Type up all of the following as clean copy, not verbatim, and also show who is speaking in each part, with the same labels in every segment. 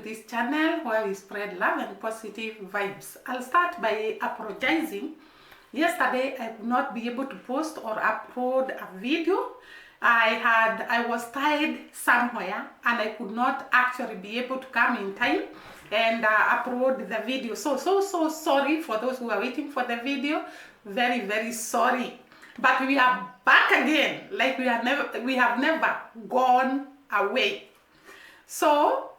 Speaker 1: this channel where we spread love and positive vibes. I'll start by apologizing. Yesterday I could not be able to post or upload a video. I was tied somewhere and I could not actually be able to come in time and upload the video. So sorry for those who are waiting for the video. Very sorry. But we are back again, like we have never gone away. So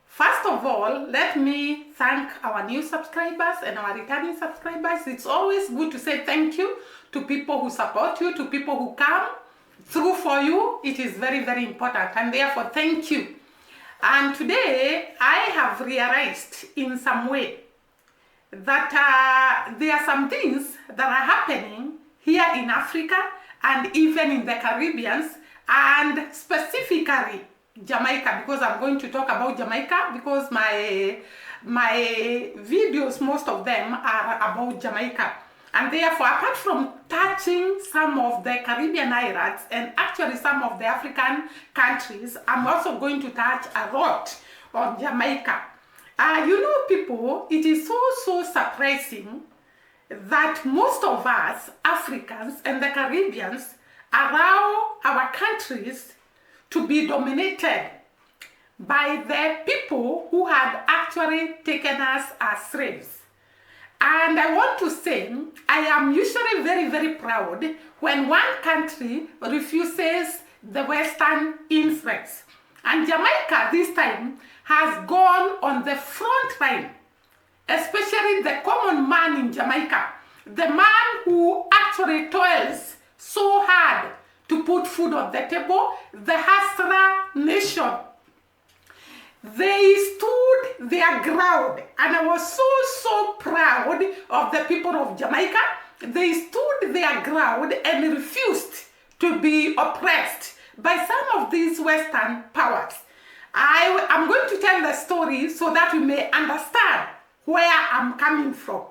Speaker 1: first of all, let me thank our new subscribers and our returning subscribers. It's always good to say thank you to people who support you, to people who come through for you. It is very important, and therefore thank you. And today I have realized in some way that there are some things that are happening here in Africa and even in the Caribbean, and specifically Jamaica, because I'm going to talk about Jamaica because my videos, most of them are about Jamaica. And therefore, apart from touching some of the Caribbean islands and actually some of the African countries, I'm also going to touch a lot on Jamaica. You know, people, it is so surprising that most of us Africans and the Caribbeans allow our countries to be dominated by the people who had actually taken us as slaves. And I want to say, I am usually very proud when one country refuses the Western influence. And Jamaica this time has gone on the front line, especially the common man in Jamaica, the man who actually toils so hard to put food on the table, the hustler nation. They stood their ground, and I was so proud of the people of Jamaica. They stood their ground and refused to be oppressed by some of these Western powers. I'm going to tell the story so that you may understand where I'm coming from.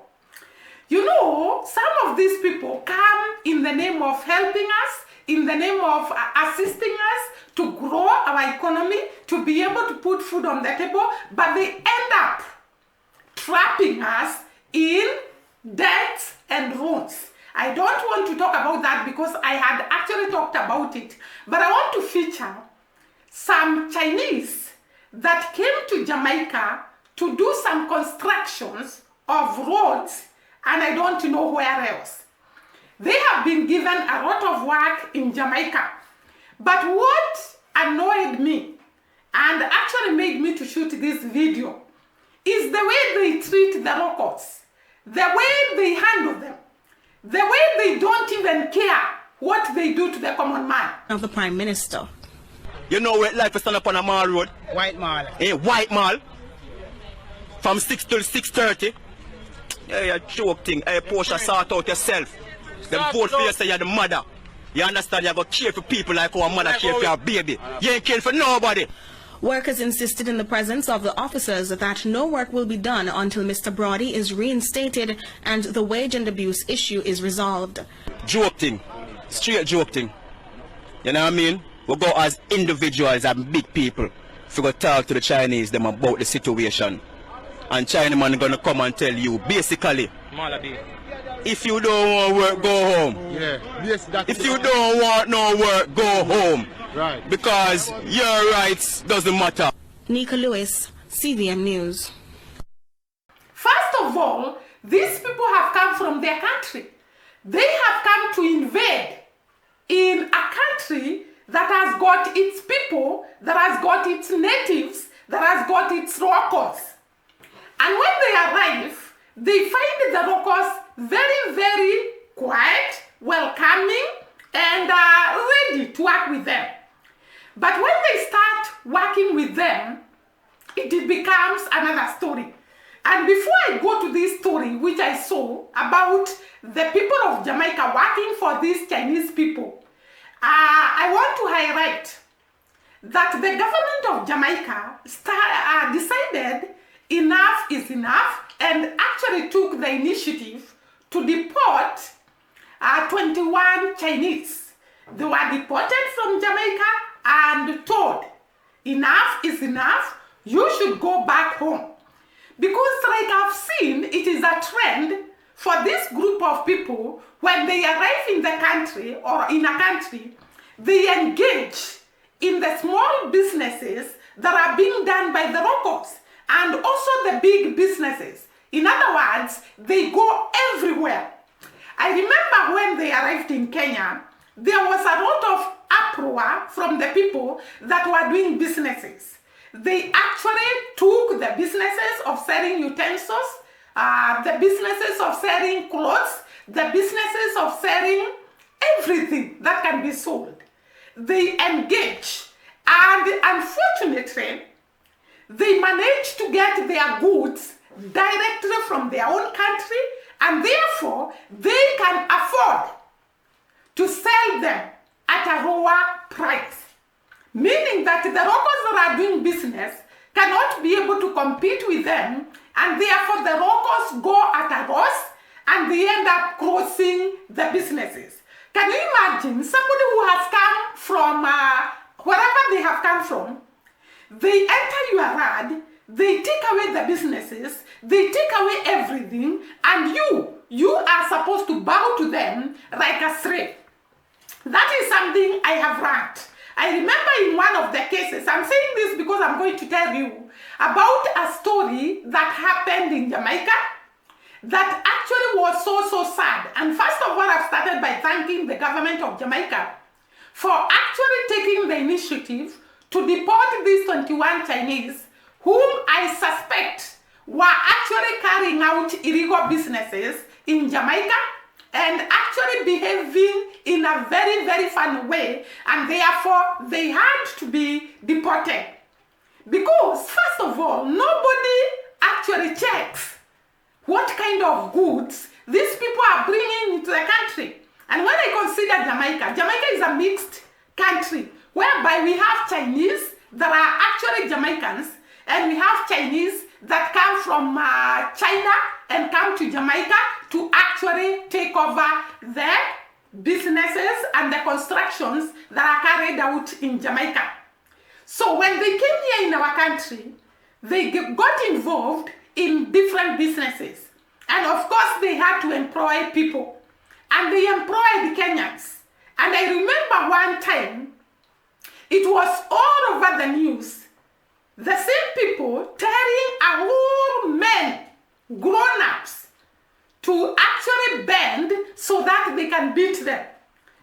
Speaker 1: You know, some of these people come in the name of helping us, in the name of assisting us to grow our economy, to be able to put food on the table, but they end up trapping us in debts and ruins. I don't want to talk about that because I had actually talked about it, but I want to feature some Chinese that came to Jamaica to do some constructions of roads, and I don't know where else. They have been given a lot of work in Jamaica. But what annoyed me and actually made me to shoot this video is the way they treat the locals, the way they handle them, the way they don't even care what they do to the common man.
Speaker 2: Of the Prime Minister.
Speaker 3: You know where life is stand up on a mall road?
Speaker 4: White Mall.
Speaker 3: White Mall. From 6 till 6:30. Yeah, you joke thing. Hey, Portia, sort out yourself. Them vote for you, say you're the mother. You understand? You got to care for people like our mother care for your baby. You ain't caring for nobody.
Speaker 2: Workers insisted in the presence of the officers that no work will be done until Mr. Brody is reinstated and the wage and abuse issue is resolved.
Speaker 3: Joke thing. Straight joke thing. You know what I mean? We go as individuals and big people. If we go talk to the Chinese them about the situation. And Chinaman gonna come and tell you basically, if you don't want work, go home.
Speaker 4: Yeah. Yes,
Speaker 3: if you don't want no work, go home.
Speaker 4: Right.
Speaker 3: Because your rights doesn't matter.
Speaker 2: Nika Lewis, CVM News.
Speaker 1: First of all, these people have come from their country. They have come to invade in a country that has got its people, that has got its natives, that has got its locals. And when they arrive, they find the locals very quiet, welcoming, and ready to work with them. But when they start working with them, it becomes another story. And before I go to this story, which I saw about the people of Jamaica working for these Chinese people, I want to highlight that the government of Jamaica decided enough is enough and actually took the initiative to deport 21 Chinese. They were deported from Jamaica and told, enough is enough. you should go back home. Because like I've seen, it is a trend for this group of people, when they arrive in the country or in a country, they engage in the small businesses that are being done by the locals and also the big businesses. In other words, they go everywhere. I remember when they arrived in Kenya, there was a lot of uproar from the people that were doing businesses. They actually took the businesses of selling utensils, the businesses of selling clothes, the businesses of selling everything that can be sold. They engage, and unfortunately, they manage to get their goods directly from their own country, and therefore they can afford to sell them at a lower price. Meaning that the locals that are doing business cannot be able to compete with them, and therefore the locals go at a loss and they end up closing the businesses. Can you imagine somebody who has come from wherever they have come from? They enter your yard, they take away the businesses, they take away everything, and you are supposed to bow to them like a slave. That is something I have learned. I remember in one of the cases, I'm saying this because I'm going to tell you about a story that happened in Jamaica that actually was so sad. And first of all, I've started by thanking the government of Jamaica for actually taking the initiative to deport these 21 Chinese whom I suspect were actually carrying out illegal businesses in Jamaica and actually behaving in a very fun way, and therefore they had to be deported. Because first of all, nobody actually checks what kind of goods these people are bringing into the country. And when I consider Jamaica is a mixed country whereby we have Chinese that are actually Jamaicans, and we have Chinese that come from China and come to Jamaica to actually take over the businesses and the constructions that are carried out in Jamaica. So when they came here in our country, they got involved in different businesses. And of course, they had to employ people. And they employed Kenyans. And I remember one time, it was all over the news. The same people telling our men, grown-ups, to actually bend so that they can beat them.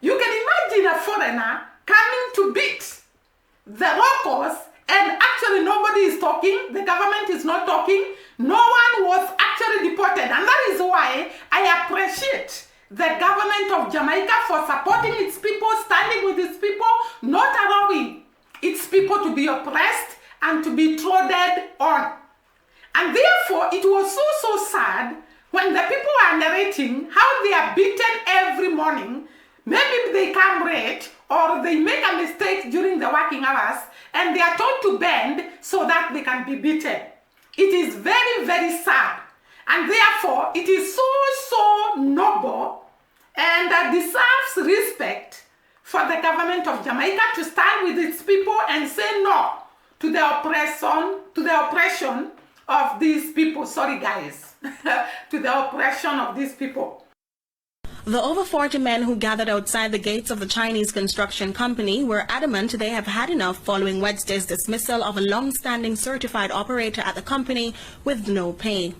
Speaker 1: You can imagine a foreigner coming to beat the locals, and actually nobody is talking, the government is not talking, no one was actually deported. And that is why I appreciate the government of Jamaica for supporting its people, standing with its people, not allowing its people to be oppressed and to be trodden on. And therefore, it was so sad when the people are narrating how they are beaten every morning. Maybe they come late or they make a mistake during the working hours and they are told to bend so that they can be beaten. It is very sad. And therefore, it is so noble and deserves respect for the government of Jamaica to stand with its people and say no to the oppression of these people. Sorry guys, to the oppression of these people.
Speaker 2: The over 40 men who gathered outside the gates of the Chinese construction company were adamant they have had enough following Wednesday's dismissal of a long-standing certified operator at the company with no pay.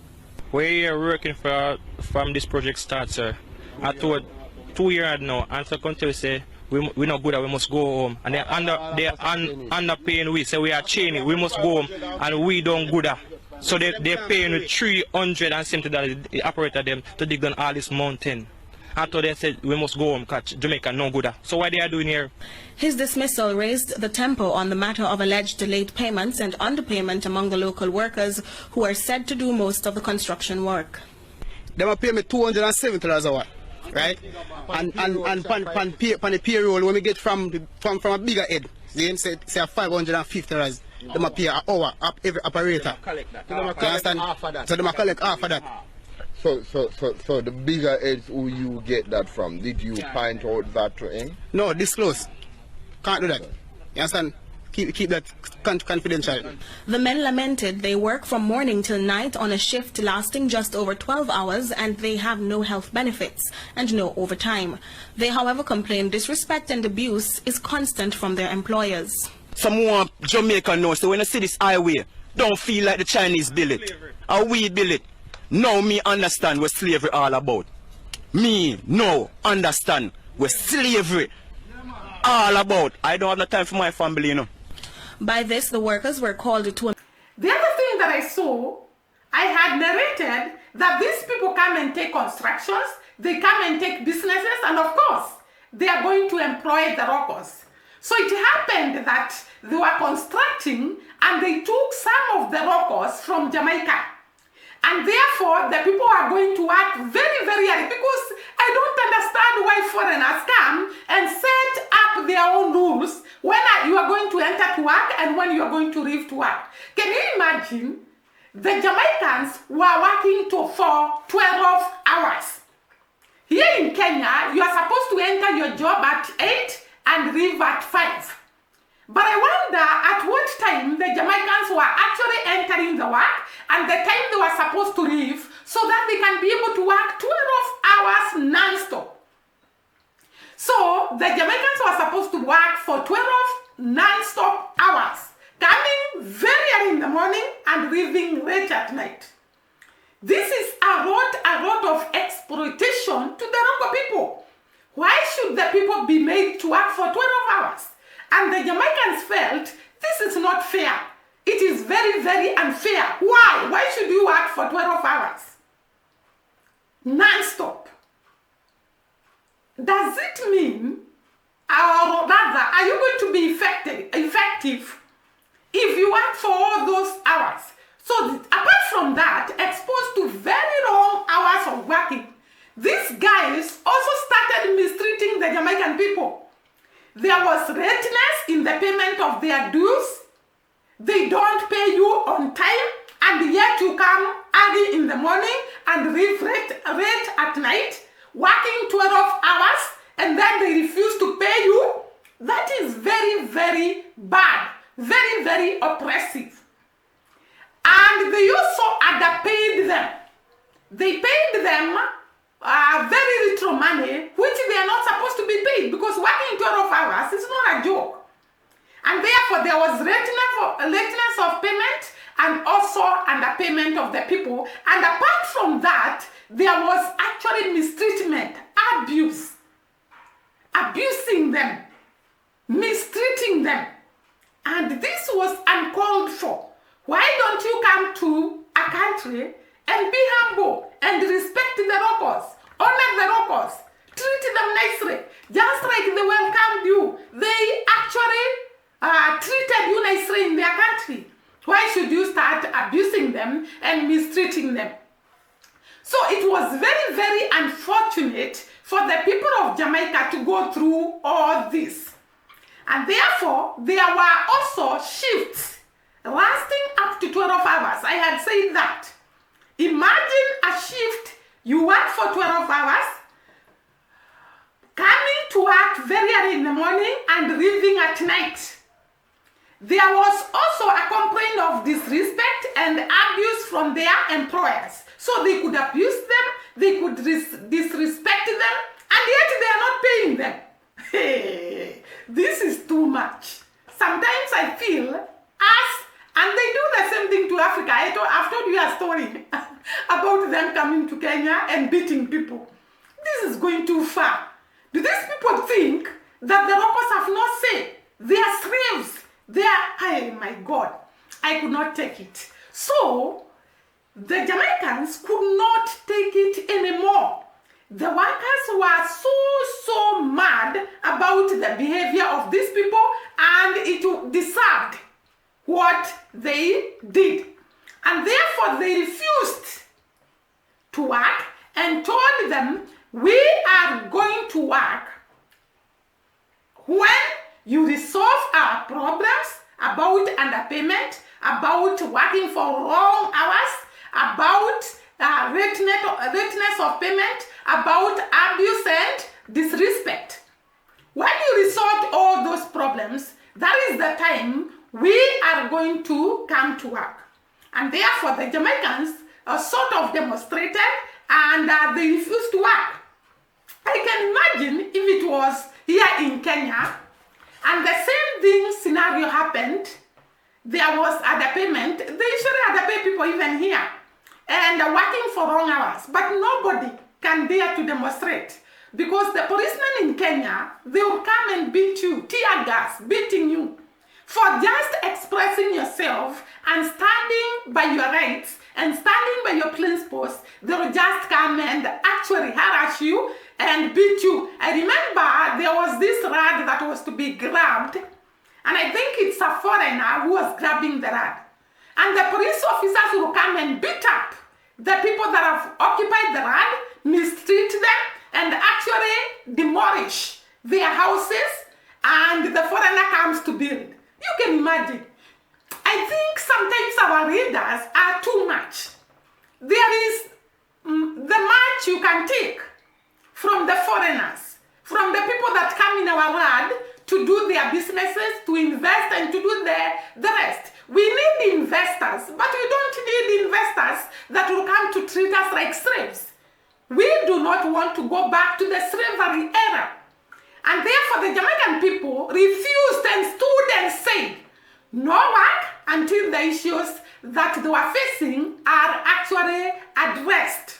Speaker 4: We're working from this project start, sir. I thought 2 years now, and so come to say we're not good, we must go home. And they're underpaying we, say we are chaining, we must go home, and we don't good. So they're paying $370 the operator them to dig down all this mountain. After they said we must go home, catch Jamaica no good. So what they are doing here?
Speaker 2: His dismissal raised the tempo on the matter of alleged delayed payments and underpayment among the local workers who are said to do most of the construction work.
Speaker 3: They will pay me $270 an hour, right? And on the payroll when we get from a bigger head, they say $550. They will pay an hour up every operator. You understand? So they will collect half of that.
Speaker 5: So the bigger heads who you get that from, did you point out that to him?
Speaker 3: No, disclose. Can't do that. You understand?
Speaker 6: keep that confidential.
Speaker 2: The men lamented they work from morning till night on a shift lasting just over 12 hours and they have no health benefits and no overtime. They, however, complain disrespect and abuse is constant from their employers.
Speaker 3: Some more Jamaica know, so when I see this highway, don't feel like the Chinese build it, or we build it. Now me understand what slavery all about. Me no understand what slavery all about. I don't have no time for my family, you know.
Speaker 2: By this, the workers were called to a...
Speaker 1: The other thing that I saw, I had narrated that these people come and take constructions, they come and take businesses, and of course, they are going to employ the rockers. So it happened that they were constructing and they took some of the rockers from Jamaica. And therefore, the people are going to work very, very early because I don't understand why foreigners come and set up their own rules when you are going to enter to work and when you are going to leave to work. Can you imagine? The Jamaicans were working for 12 hours. Here in Kenya, you are supposed to enter your job at 8 and leave at 5. But I wonder at what time the Jamaicans were actually entering the work and the time they were supposed to leave so that they can be able to work 12 hours non-stop. So the Jamaicans were supposed to work for 12 non-stop hours, coming very early in the morning and leaving late at night. This is a lot of exploitation to the local people. Why should the people be made to work for 12 hours? And the Jamaicans felt this is not fair. It is very, very unfair. Why? Why should you work for 12 hours? Non-stop. Does it mean, or rather, are you going to be effective if you work for all those hours? So apart from that, exposed to very long hours of working, these guys also started mistreating the Jamaican people. There was lateness in the payment of their dues. They don't pay you on time, and yet you come early in the morning and leave late at night, working 12 hours, and then they refuse to pay you. That is very, very bad, very, very oppressive. And they also underpaid them. They paid them very little money, which they are not supposed to be paid, because working 12 hours is not a joke. And therefore, there was lateness of payment and also underpayment of the people. And apart from that, there was actually mistreatment, abuse, abusing them, mistreating them. And this was uncalled for. Why don't you come to a country and be humble and respect the locals, honor the locals, treat them nicely, just like they welcomed you. They actually treated you nicely in their country. Why should you start abusing them and mistreating them? So it was very, very unfortunate for the people of Jamaica to go through all this. And therefore, there were also shifts lasting up to 12 hours. I had said that. Imagine a shift, you work for 12 hours, coming to work very early in the morning and leaving at night. There was also a complaint of disrespect and abuse from their employers. So they could abuse them, they could disrespect them, and yet they are not paying them. Hey, this is too much. Sometimes I feel and they do the same thing to Africa. I've told you a story about them coming to Kenya and beating people. This is going too far. Do these people think that the locals have no say? They are slaves. They are, oh my God, I could not take it. So, the Jamaicans could not take it anymore. The workers were so mad about the behavior of these people, and it deserved what they did. And therefore they refused to work and told them, we are going to work when you resolve our problems about underpayment, about working for long hours, about lateness of payment, about abuse and disrespect. When you resolve all those problems, that is the time we are going to come to work. And therefore the Jamaicans sort of demonstrated and they refused to work. I can imagine if it was here in Kenya and the same thing scenario happened, there was underpayment. They usually underpay people even here and working for long hours, but nobody can dare to demonstrate because the policemen in Kenya, they will come and beat you, tear gas, beating you for just expressing yourself and standing by your rights and standing by your principles. They will just come and actually harass you and beat you. I remember there was this rod that was to be grabbed, and I think it's a foreigner who was grabbing the rod. And the police officers will come and beat up the people that have occupied the rod, mistreat them, and actually demolish their houses, and the foreigner comes to build. You can imagine. I think sometimes our readers are too much. There is the much you can take from the foreigners, from the people that come in our land to do their businesses, to invest and to do the rest. We need investors, but we don't need investors that will come to treat us like slaves. We do not want to go back to the slavery era. And therefore the Jamaican people refused and stood and said, no work until the issues that they were facing are actually addressed.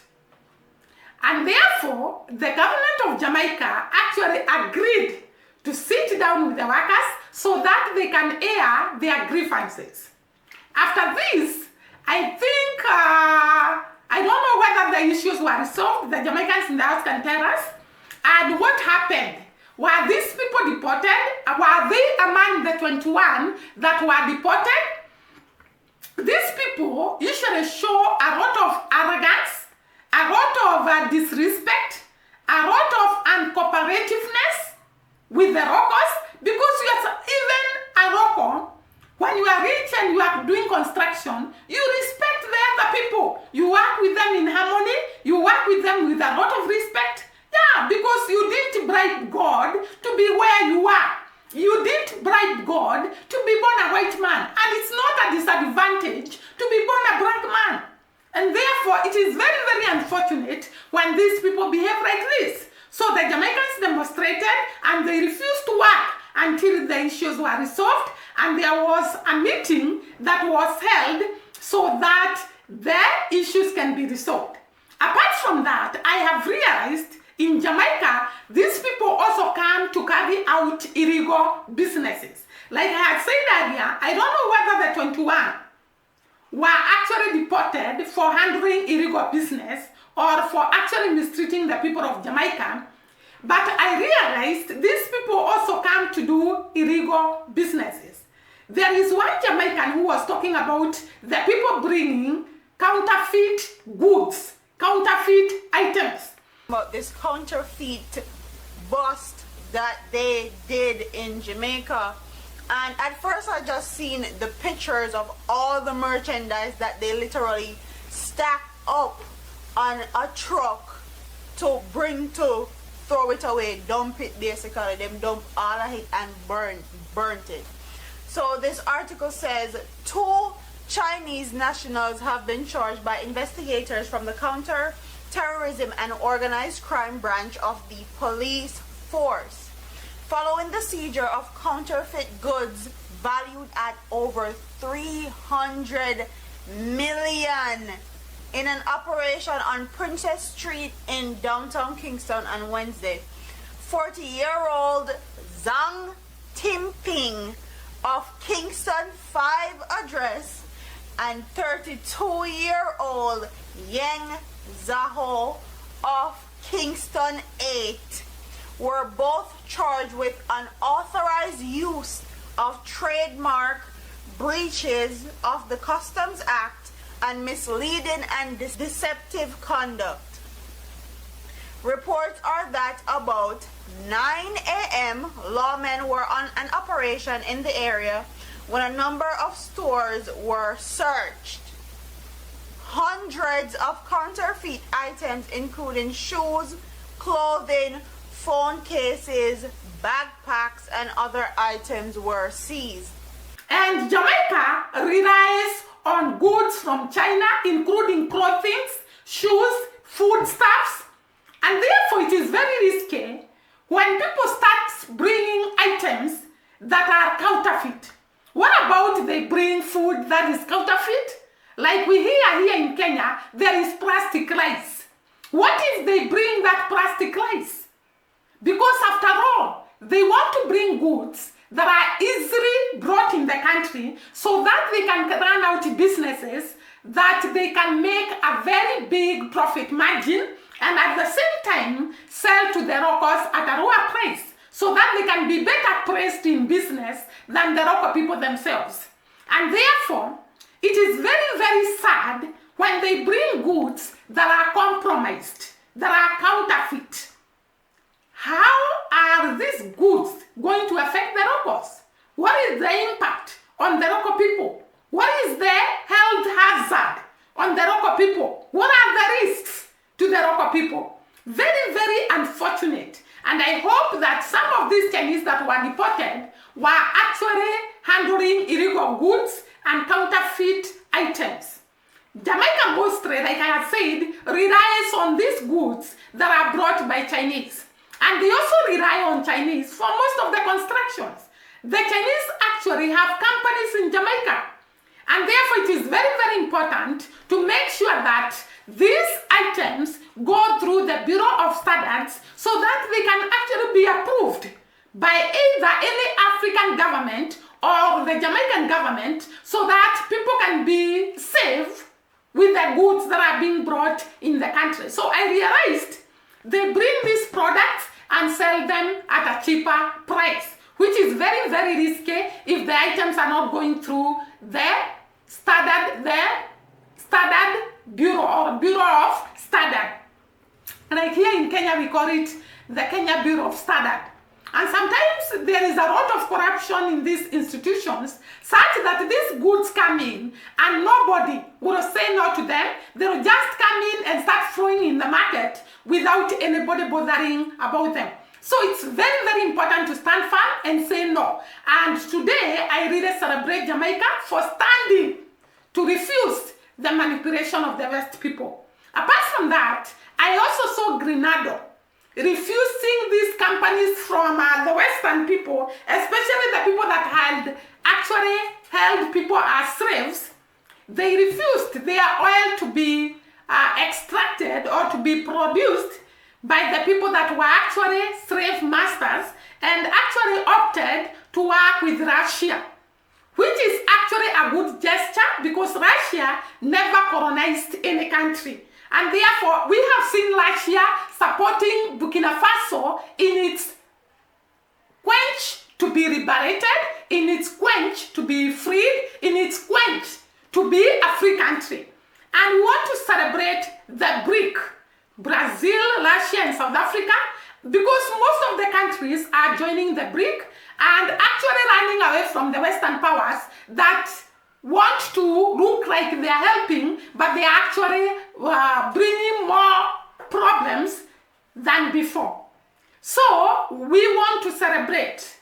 Speaker 1: And therefore, the government of Jamaica actually agreed to sit down with the workers so that they can air their grievances. After this, I think, I don't know whether the issues were resolved, the Jamaicans in the house can tell us, and what happened. Were these people deported? Were they among the 21 that were deported? These people usually show a lot of arrogance, a lot of disrespect, a lot of uncooperativeness with the locals, because even a local, when you are rich and you are doing construction, you respect the other people. You work with them in harmony, you work with them with a lot of respect. Yeah, because you didn't bribe God to be where you are. You didn't bribe God to be born a white man. And it's not a disadvantage to be born a black man. And therefore, it is very, very unfortunate when these people behave like this. So the Jamaicans demonstrated and they refused to work until the issues were resolved. And there was a meeting that was held so that the issues can be resolved. Apart from that, I have realized in Jamaica, these people also come to carry out illegal businesses. Like I had said earlier, I don't know whether the 21 were actually deported for handling illegal business or for actually mistreating the people of Jamaica. But I realized these people also come to do illegal businesses. There is one Jamaican who was talking about the people bringing counterfeit goods, counterfeit items.
Speaker 7: About this counterfeit bust that they did in Jamaica, and at first I just seen the pictures of all the merchandise that they literally stacked up on a truck to bring to throw it away, dump it basically. Them dump all of it and burnt it. So this article says 2 Chinese nationals have been charged by investigators from the Counter-Terrorism and Organized Crime branch of the police force, following the seizure of counterfeit goods valued at over 300 million in an operation on Princess Street in downtown Kingston on Wednesday. 40-year-old Zhang Timping of Kingston 5 address and 32-year-old Yang Zaho of Kingston 8 were both charged with unauthorized use of trademark, breaches of the Customs Act, and misleading and deceptive conduct. Reports are that about 9 a.m. lawmen were on an operation in the area when a number of stores were searched. Hundreds of counterfeit items including shoes, clothing, phone cases, backpacks, and other items were seized.
Speaker 1: And Jamaica relies on goods from China, including clothing, shoes, foodstuffs, and therefore it is very risky when people start bringing items that are counterfeit. What about they bring food that is counterfeit? Like we hear here in Kenya, there is plastic rice. What if they bring that plastic rice? Because after all, they want to bring goods that are easily brought in the country so that they can run out businesses that they can make a very big profit margin and at the same time sell to the locals at a lower price so that they can be better priced in business than the local people themselves. And therefore, it is very, very sad when they bring goods that are compromised, that are counterfeit. How are these goods going to affect the locals? What is the impact on the local people? What is the health hazard on the local people? What are the risks to the local people? Very, very unfortunate. And I hope that some of these Chinese that were deported were actually handling illegal goods and counterfeit items. Jamaica mostly, like I have said, relies on these goods that are brought by Chinese. And they also rely on Chinese for most of the constructions. The Chinese actually have companies in Jamaica. And therefore it is very, very important to make sure that these items go through the Bureau of Standards so that they can actually be approved by either any African government or the Jamaican government so that people can be safe with the goods that are being brought in the country. So I realized they bring these products and sell them at a cheaper price, which is very, very risky if the items are not going through the standard bureau or Bureau of Standard. Like here in Kenya, we call it the Kenya Bureau of Standard. And sometimes there is a lot of corruption in these institutions such that these goods come in and nobody will say no to them. They will just come in and start throwing in the market without anybody bothering about them. So it's very, very important to stand firm and say no. And today, I really celebrate Jamaica for standing to refuse the manipulation of the West people. Apart from that, I also saw Grenada refusing these companies from the Western people, especially the people that had actually held people as slaves. They refused their oil to be extracted or to be produced by the people that were actually slave masters and actually opted to work with Russia, which is actually a good gesture because Russia never colonized any country. And therefore, we have seen Russia supporting Burkina Faso in its quench to be liberated, in its quench to be freed, in its quench to be a free country. And we want to celebrate the BRIC, Brazil, Russia, and South Africa, because most of the countries are joining the BRIC and actually running away from the Western powers that want to look like they are helping, but they are actually bringing more problems than before. So we want to celebrate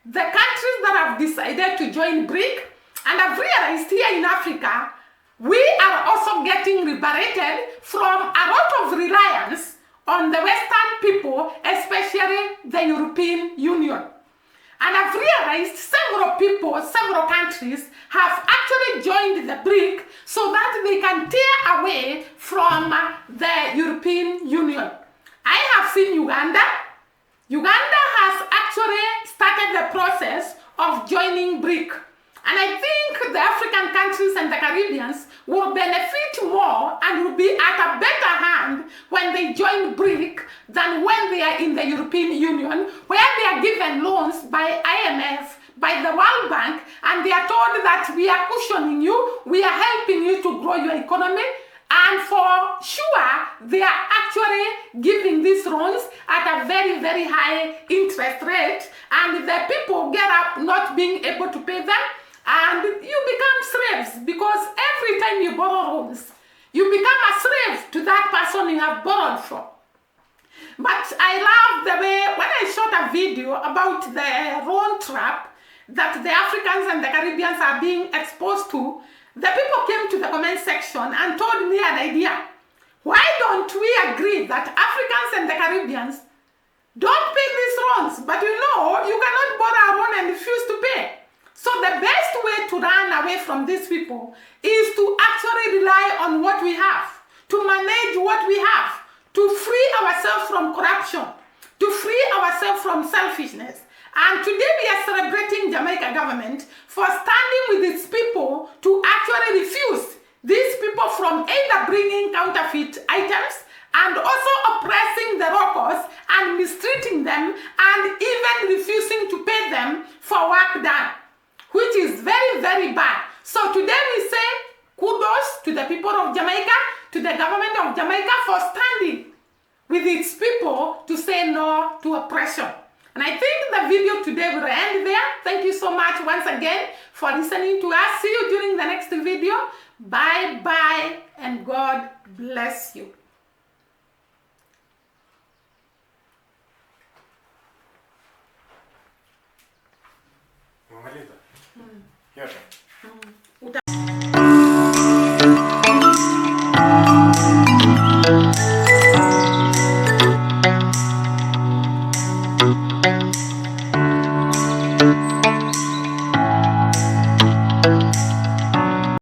Speaker 1: the countries that have decided to join BRIC, and I've realized here in Africa, we are also getting liberated from a lot of reliance on the Western people, especially the European Union. And I've realized several people, several countries have actually joined the BRIC so that they can tear away from the European Union. I have seen Uganda. Uganda has actually started the process of joining BRIC. And I think the African countries and the Caribbeans will benefit more and will be at a better hand when they join BRIC than when they are in the European Union, where they are given loans by IMF, by the World Bank, and they are told that we are cushioning you, we are helping you to grow your economy, and for sure, they are actually giving these loans at a very, very high interest rate, and the people get up not being able to pay them, and you become slaves because every time you borrow loans, you become a slave to that person you have borrowed from. But I love the way when I shot a video about the road trap that the Africans and the Caribbeans are being exposed to, the people came to the comment section and told me an idea. Why don't we agree that Africans and the Caribbeans don't pay these loans, but you know, you cannot borrow a loan and refuse to pay. So the best way to run away from these people is to actually rely on what we have, to manage what we have, to free ourselves from corruption, to free ourselves from selfishness. And today we are celebrating Jamaica government for standing with its people to actually refuse these people from either bringing counterfeit items and also oppressing the locals and mistreating them and even refusing to pay them for work done, which is very, very bad. So today we say kudos to the people of Jamaica, to the government of Jamaica for standing with its people to say no to oppression. And I think the video today will end there. Thank you so much once again for listening to us. See you during the next video. Bye bye and God bless you.
Speaker 8: Yes.